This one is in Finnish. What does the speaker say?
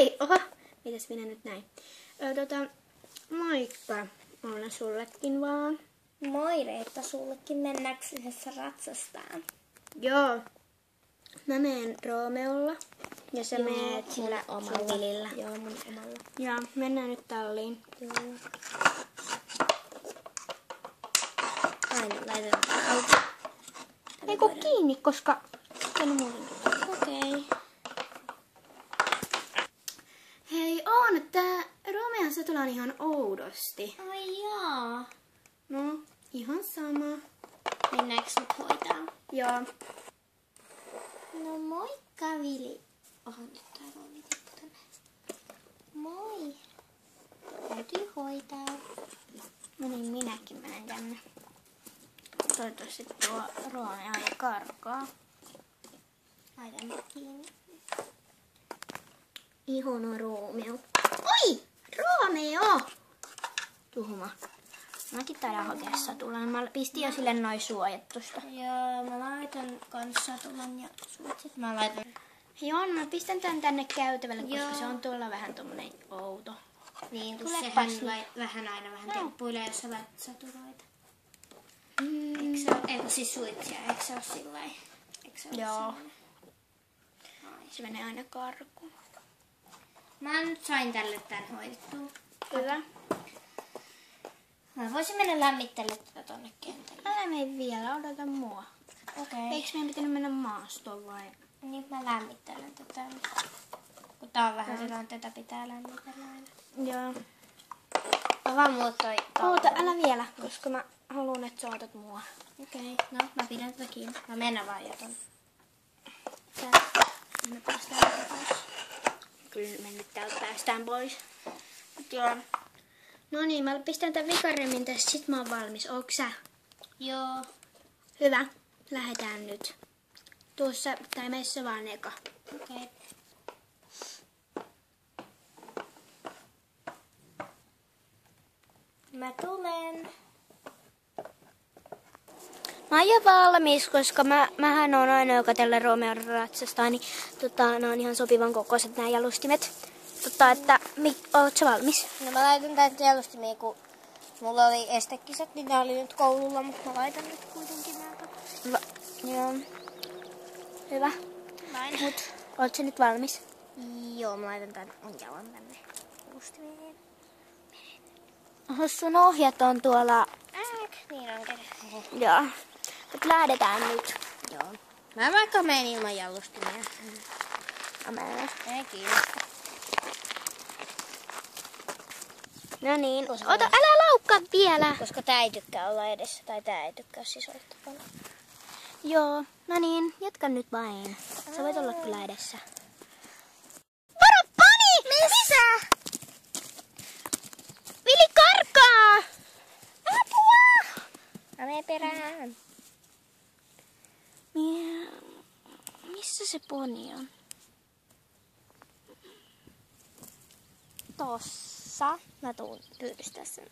Ai, oho. Mitäs minä nyt näin? Moikka. Oona sullekin vaan. Moi Reetta sullekin. Mennäänkö yhdessä ratsastaan? Joo. Mä meen Roomeolla. Ja sä meet sillä omalla. Vilillä. Joo, mun omalla. Ja mennään nyt talliin. Joo. Aina laitetaan auki. Eikö kiinni, koska... Okei. Hei, Oona, tää Roomeon satula on ihan oudosti. Ai jaa. No, ihan sama. Mennäänkö nyt hoitaa? Joo. No moikka Vili. Oho, nyt täällä on vitippu tänne. Moi. Täytyy hoitaa. No niin, minäkin menen tänne. Toivottavasti tuo Roomeo ei karkaa. Laitan nyt kiinni. Ihana Roomeo. Oi! Roomeo! Tuhma. Mäkin taidan hakea satulan. Mä pistin jo sille noin suojat tosta. Joo, mä laitan kans satulan ja suitset. Mä laitan. Joo, mä pistän tän tänne käytävälle, koska se on tuolla vähän tommonen outo. Niin, kun Tulepas sehän vähän aina vähän temppuilee, jos sä laitat satuloita. Mm. Eikö se ole, eikö siis suitsia, eikö se ole sillai? Eikö se ole Joo. sellainen? Se menee aina karkuun. Mä nyt sain tälle tän hoidettua. Hyvä. Mä voisin mennä lämmittelemään tätä tonne kentälle. Älä mene vielä, odota mua. Okei. Eikö meidän pitänyt mennä maastoon vai? Niin mä lämmittelen tätä. Kun tää on vähän sellainen, tätä pitää lämmitellä aina. Joo. Mä vaan muuttoi. Oota, älä vielä, koska mä haluan, että sä otat mua. Okei. No, mä pidän tätä kiinni. Mä mennä vaan jätän. Me päästään pois. Kyllä me nyt täältä päästään pois. Mut joo. No niin, mä pistän tän vikaremmin tässä, sit mä oon valmis. Ootko sä? Joo. Hyvä. Lähdetään nyt. Tuossa, tai meissä vaan eka. Okei. Mä tulen. Mä oon jo valmis, koska mähän on ainoa, joka tällä Roomeon ratsastaa, niin ne on ihan sopivan kokoiset nämä jalustimet. Että, oot sä valmis? No mä laitan täältä jalustimiin, kun mulla oli estekisat, niin ne oli nyt koululla, mutta mä laitan nyt kuitenkin nää. Joo. Hyvä. Mut, oot sä nyt valmis? Joo, mä laitan tän mun jalan tänne jalustimiin. Oho, sun ohjat on tuolla. Niin onkin. Joo. Mut lähdetään nyt. Joo. Mä vaikka menen ilman jallustimia. Amen. Ei kiinni. No niin. Ota, älä laukkaa vielä. Koska tää ei tykkää olla edessä, tai tää ei tykkää sisäistä paljon. Joo. No niin, jatka nyt vain. Sä voit olla kyllä edessä. Varo, Pani! Missä? Vili karkaa! Apua! Mä menen perään. Missä se poni on? Tossa. Mä tuun pyydystää sen.